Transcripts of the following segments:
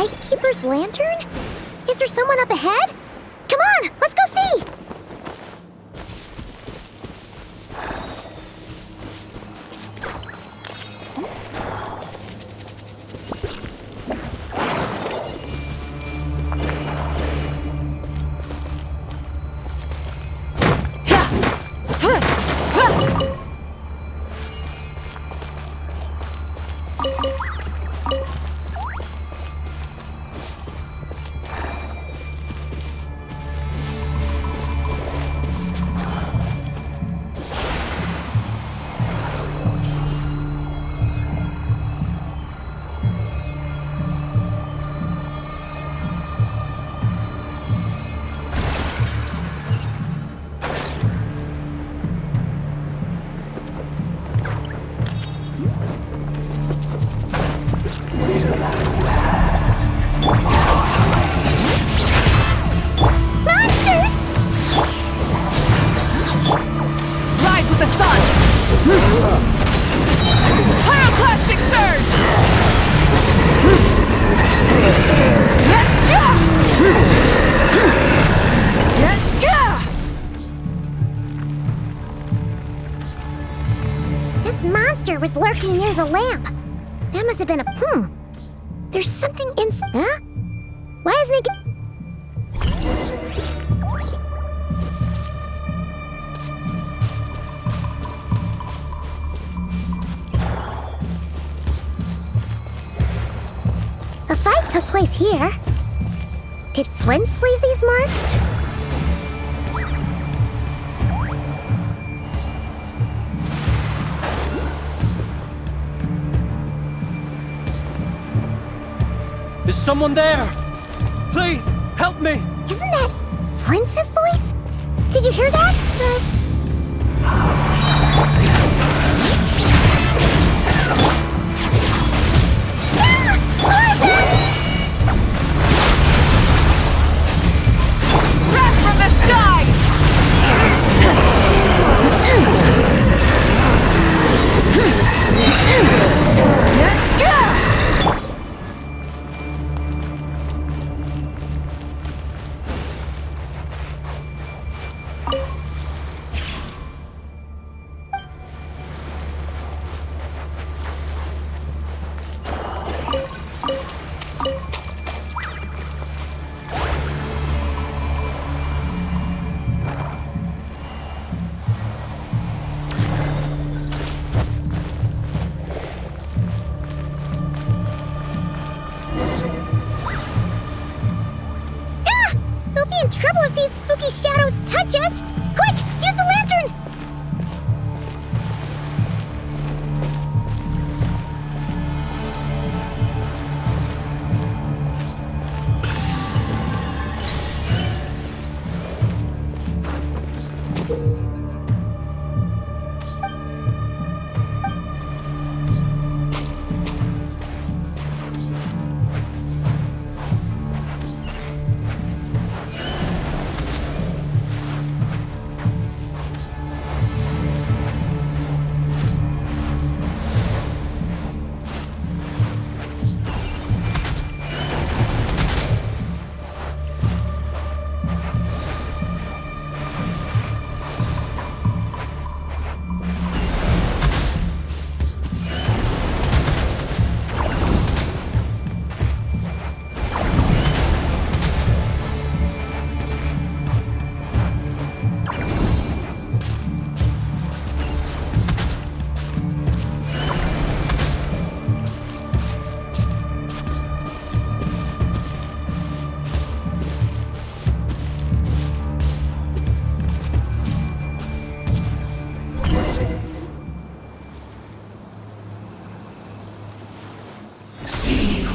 Lightkeeper's lantern? Is there someone up ahead? Come on, let's go see! Was lurking near the lamp. That must have been a... There's something in... Huh? Why isn't it... A fight took place here. Did Flins leave these marks? Is someone there? Please, help me! Isn't that Flint's voice? Did you hear that? Wrath from the skies! Trouble if these spooky shadows touch us! Quick, use the lantern!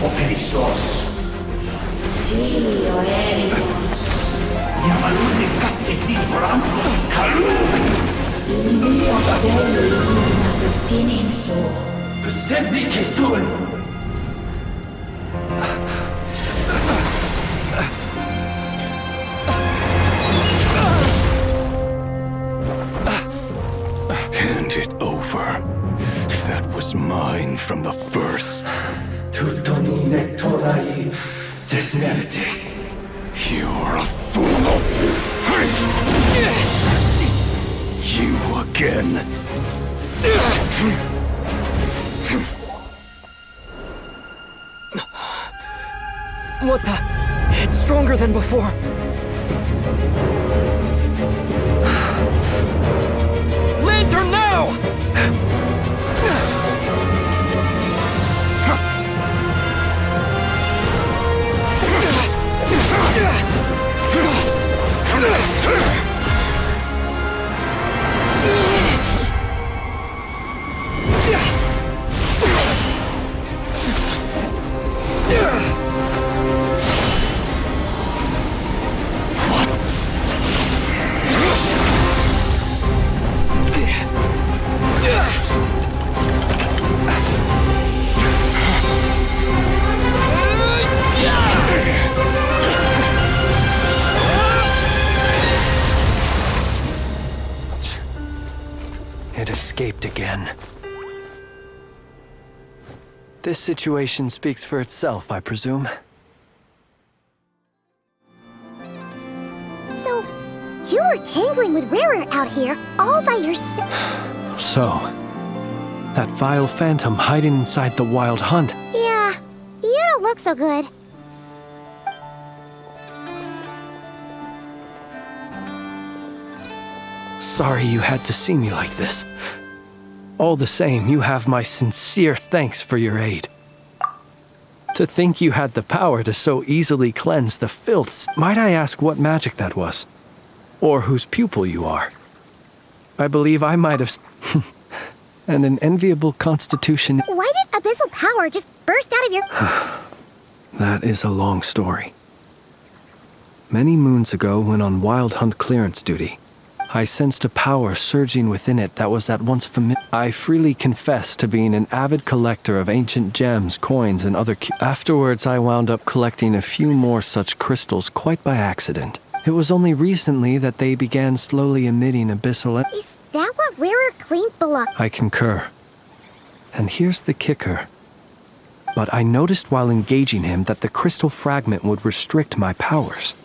perezosos. Sí, lo éramos. Llamadme sin brambos, Presente estoy. Hand it over. That was mine from the first. Tutto mio. Torai desmerte. You are a fool. You again. What the? It's stronger than before. Lantern now! It escaped again. This situation speaks for itself, I presume. So, you were tangling with Rerir out here, all by yourself. So, that vile phantom hiding inside the wild hunt. Yeah, you don't look so good. Sorry you had to see me like this. All the same, you have my sincere thanks for your aid. To think you had the power to so easily cleanse the filth. Might I ask what magic that was? Or whose pupil you are? I believe I might have... and an enviable constitution... Why did abyssal power just burst out of your... That is a long story. Many moons ago, when on wild hunt clearance duty, I sensed a power surging within it that was at once familiar. I freely confess to being an avid collector of ancient gems, coins, and other... Afterwards, I wound up collecting a few more such crystals quite by accident. It was only recently that they began slowly emitting abyssal... Is that what Rerir cleaned below? I concur. And here's the kicker. But I noticed while engaging him that the crystal fragment would restrict my powers.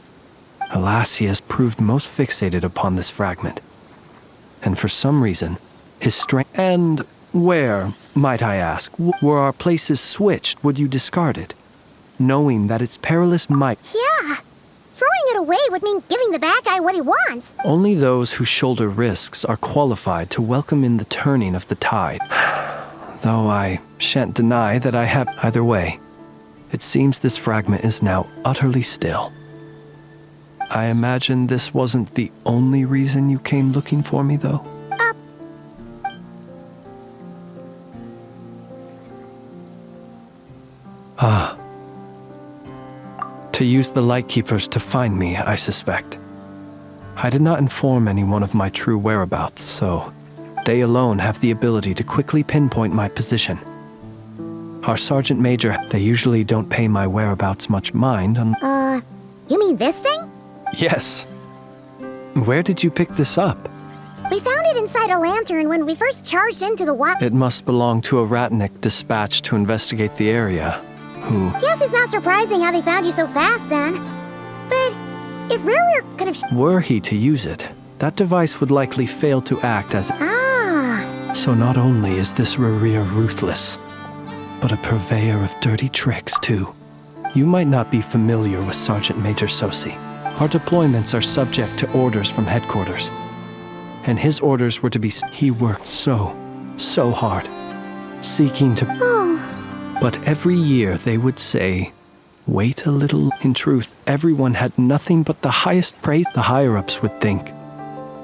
Alas, he has proved most fixated upon this fragment. And for some reason, his strength... And where, might I ask, were our places switched, would you discard it? Knowing that its perilous might... Yeah. Throwing it away would mean giving the bad guy what he wants. Only those who shoulder risks are qualified to welcome in the turning of the tide. Though I shan't deny that I have... Either way, it seems this fragment is now utterly still. I imagine this wasn't the only reason you came looking for me, though? Ah. To use the Lightkeepers to find me, I suspect. I did not inform anyone of my true whereabouts, so they alone have the ability to quickly pinpoint my position. Our Sergeant Major, they usually don't pay my whereabouts much mind. You mean this thing? Yes. Where did you pick this up? We found it inside a lantern when we first charged into the wild... It must belong to a Ratnik dispatched to investigate the area, who... Guess it's not surprising how they found you so fast, then. But if Rerir could have... Were he to use it, that device would likely fail to act as... Ah. So not only is this Rerir ruthless, but a purveyor of dirty tricks, too. You might not be familiar with Sergeant Major Sosi. Our deployments are subject to orders from headquarters. And his orders were to be... He worked so hard, seeking to... Oh. But every year they would say, wait a little. In truth, everyone had nothing but the highest praise. The higher-ups would think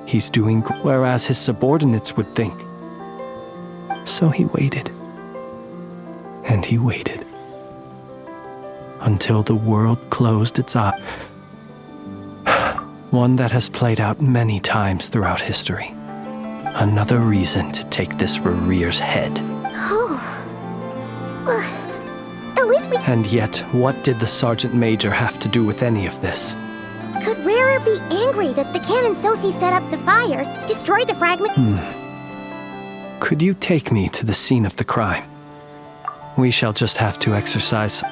he's doing... Whereas his subordinates would think. So he waited. And he waited. Until the world closed its eyes. One that has played out many times throughout history. Another reason to take this Rerir's head. Oh. At least we... And yet, what did the Sergeant Major have to do with any of this? Could Rerir be angry that the cannon Sosi set up to fire destroyed the fragment? Could you take me to the scene of the crime? We shall just have to exercise...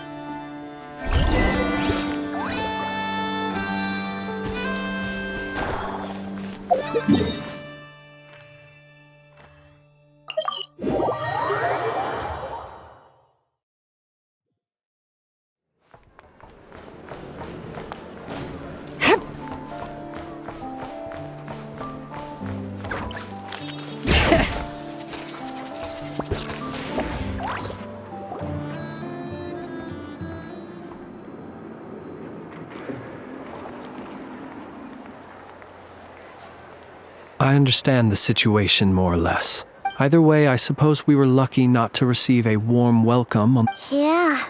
I understand the situation more or less. Either way, I suppose we were lucky not to receive a warm welcome on... Yeah.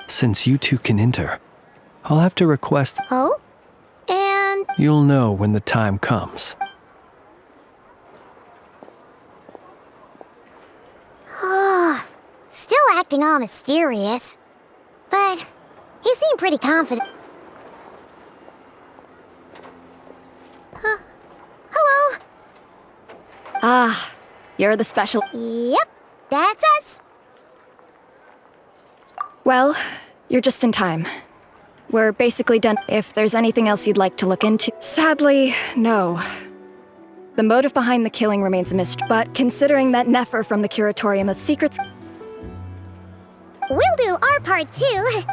Since you two can enter, I'll have to request... Oh? And... You'll know when the time comes. Still acting all mysterious. But he seemed pretty confident. Hello? Ah, you're the special... Yep, that's us. Well, you're just in time. We're basically done. If there's anything else you'd like to look into... Sadly, no. The motive behind the killing remains a mystery, but considering that Nefer from the Curatorium of Secrets... We'll do our part too.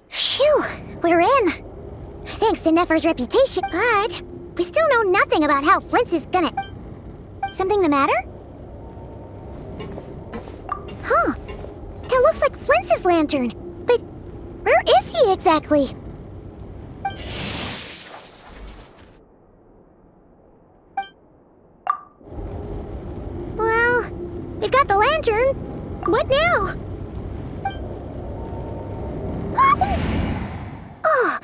Phew, we're in. Thanks to Nefer's reputation, but we still know nothing about how Flins is gonna... Something the matter? Huh. That looks like Flins' lantern, but where is he exactly? Well, we've got the lantern. What now? Oh,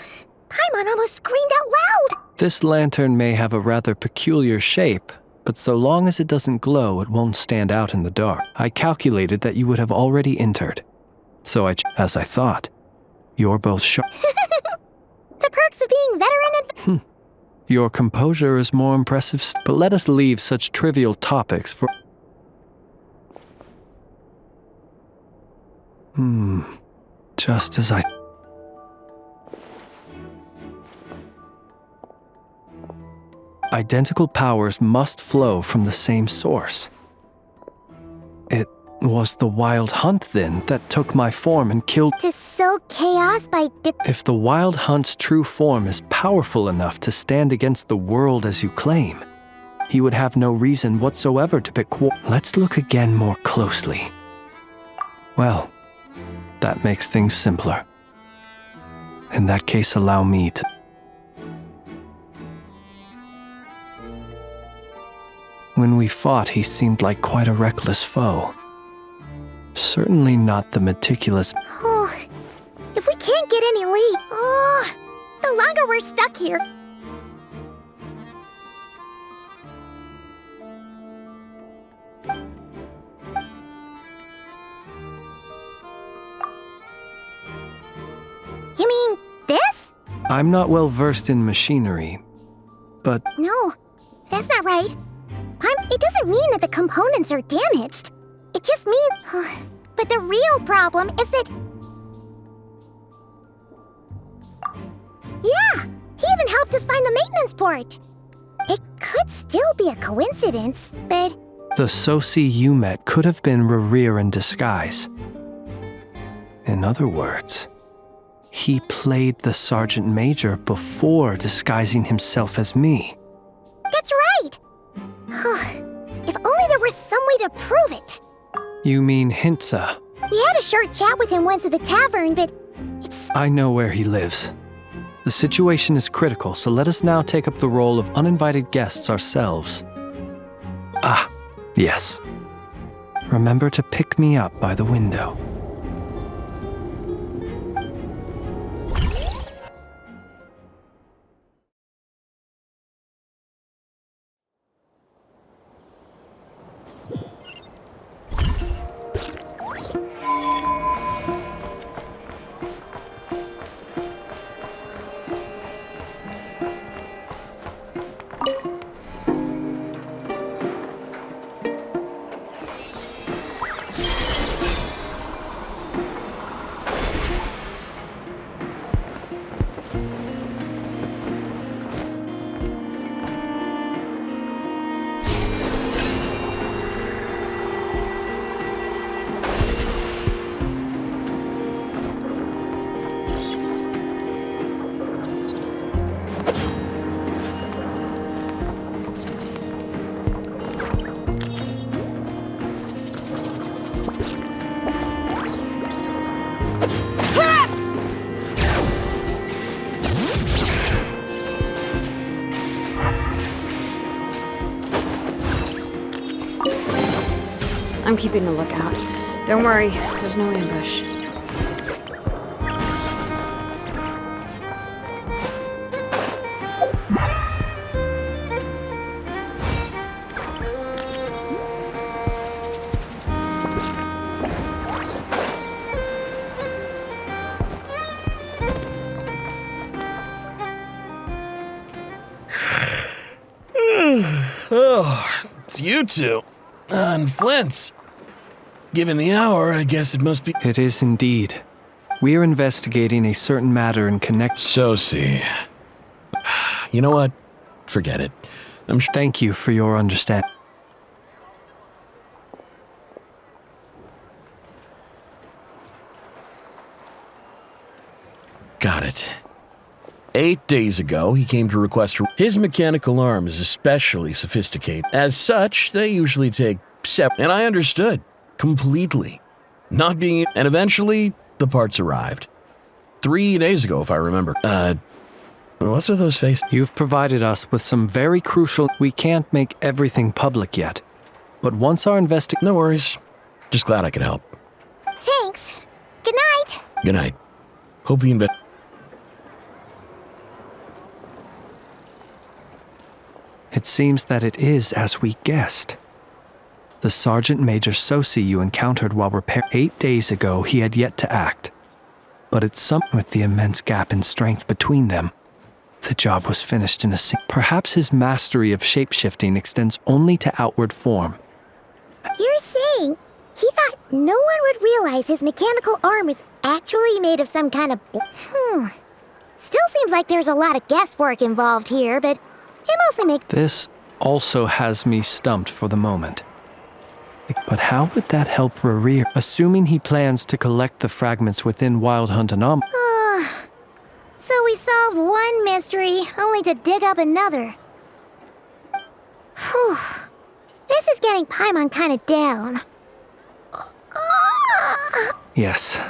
Paimon almost screamed out loud. This lantern may have a rather peculiar shape, but so long as it doesn't glow, it won't stand out in the dark. I calculated that you would have already entered. So as I thought, you're both sharp. The perks of being veteran and... Your composure is more impressive, but let us leave such trivial topics for... Just as I... Identical powers must flow from the same source. It was the Wild Hunt, then, that took my form and killed... To sow chaos by If the Wild Hunt's true form is powerful enough to stand against the world as you claim, he would have no reason whatsoever to pick Let's look again more closely. Well, that makes things simpler. In that case, allow me to... When we fought, he seemed like quite a reckless foe. Certainly not the meticulous... Oh, if we can't get any lead, the longer we're stuck here. You mean this? I'm not well versed in machinery, but... No, that's not right. It doesn't mean that the components are damaged. It just means... But the real problem is that... Yeah, he even helped us find the maintenance port. It could still be a coincidence, but... The Soci you met could have been Rerir in disguise. In other words, he played the Sergeant Major before disguising himself as me. That's right! If only there was some way to prove it. You mean Hintsa? We had a short chat with him once at the tavern, but it's... I know where he lives. The situation is critical, so let us now take up the role of uninvited guests ourselves. Ah, yes. Remember to pick me up by the window. I'm keeping a lookout. Don't worry, there's no ambush. Oh, it's you two. And Flins. Given the hour, I guess it must be... It is indeed. We are investigating a certain matter in connect... So see. You know what? Forget it. Thank you for your understanding. Got it. 8 days ago, he came to request his mechanical arm is especially sophisticated. As such, they usually take and I understood. Completely. Not being... And eventually, the parts arrived. 3 days ago, if I remember. What's with those faces? You've provided us with some very crucial... We can't make everything public yet. But once our No worries. Just glad I could help. Thanks. Good night. Good night. Hope the It seems that it is as we guessed. The Sergeant Major Sosi you encountered while repairing 8 days ago, he had yet to act. But it's something with the immense gap in strength between them. The job was finished in a Perhaps his mastery of shapeshifting extends only to outward form. You're saying he thought no one would realize his mechanical arm is actually made of some kind of... Still seems like there's a lot of guesswork involved here, but it mostly makes... This also has me stumped for the moment. But how would that help Rerir, assuming he plans to collect the fragments within Wild Hunt Anom? So we solved one mystery, only to dig up another. Whew. This is getting Paimon kinda down. Yes,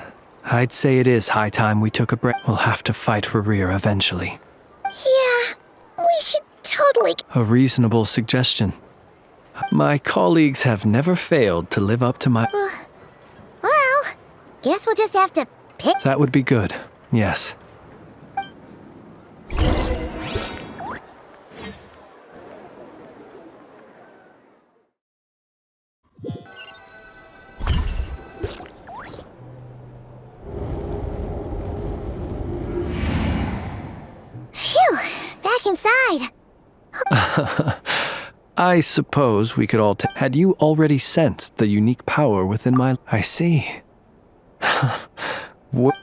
I'd say it is high time we took a break. We'll have to fight Rerir eventually. Yeah, we should totally... A reasonable suggestion. My colleagues have never failed to live up to my... Well, guess we'll just have to pick... That would be good, yes. Phew, back inside. I suppose we could all had you already sensed the unique power within my... I see.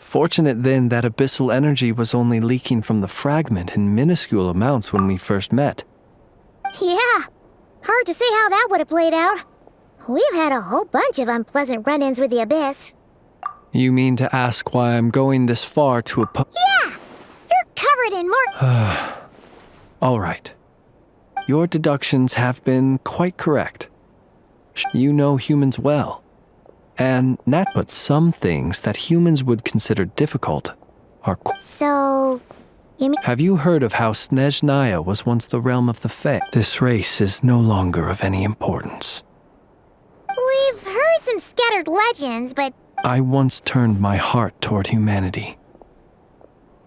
Fortunate then that abyssal energy was only leaking from the fragment in minuscule amounts when we first met. Yeah, hard to say how that would have played out. We've had a whole bunch of unpleasant run-ins with the Abyss. You mean to ask why I'm going this far to Yeah! You're covered in more... All right. Your deductions have been quite correct. You know humans well. And but some things that humans would consider difficult are... So... you mean... Have you heard of how Snezhnaya was once the realm of the Fae? This race is no longer of any importance. We've heard some scattered legends, but... I once turned my heart toward humanity.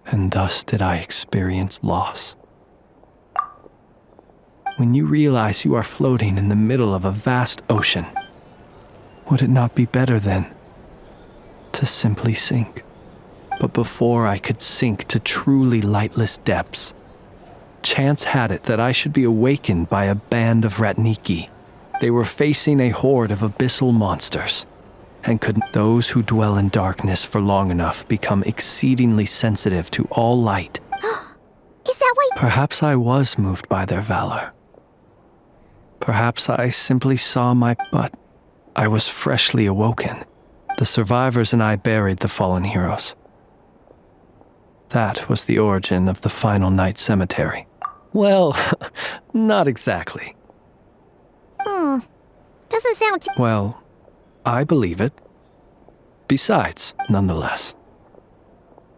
And thus did I experience loss. When you realize you are floating in the middle of a vast ocean, would it not be better then to simply sink? But before I could sink to truly lightless depths, chance had it that I should be awakened by a band of Ratniki. They were facing a horde of abyssal monsters, and could those who dwell in darkness for long enough become exceedingly sensitive to all light. Is that why... Perhaps I was moved by their valor. Perhaps I simply saw but I was freshly awoken. The survivors and I buried the fallen heroes. That was the origin of the final night cemetery. Well, not exactly. Doesn't sound too... Well, I believe it. Besides, nonetheless,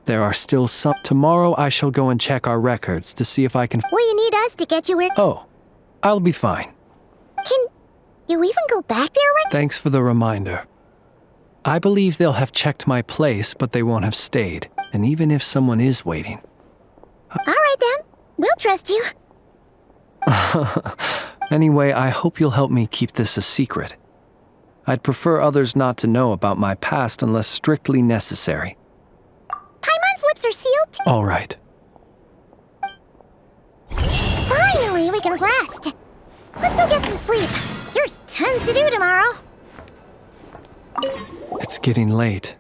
there are still some... Tomorrow I shall go and check our records to see if I can... Will you need us to get you where... Oh, I'll be fine. You even go back there right? Thanks for the reminder. I believe they'll have checked my place, but they won't have stayed. And even if someone is waiting... All right then. We'll trust you. Anyway, I hope you'll help me keep this a secret. I'd prefer others not to know about my past unless strictly necessary. Paimon's lips are sealed. All right. Finally, we can rest. Let's go get some sleep. There's tons to do tomorrow. It's getting late.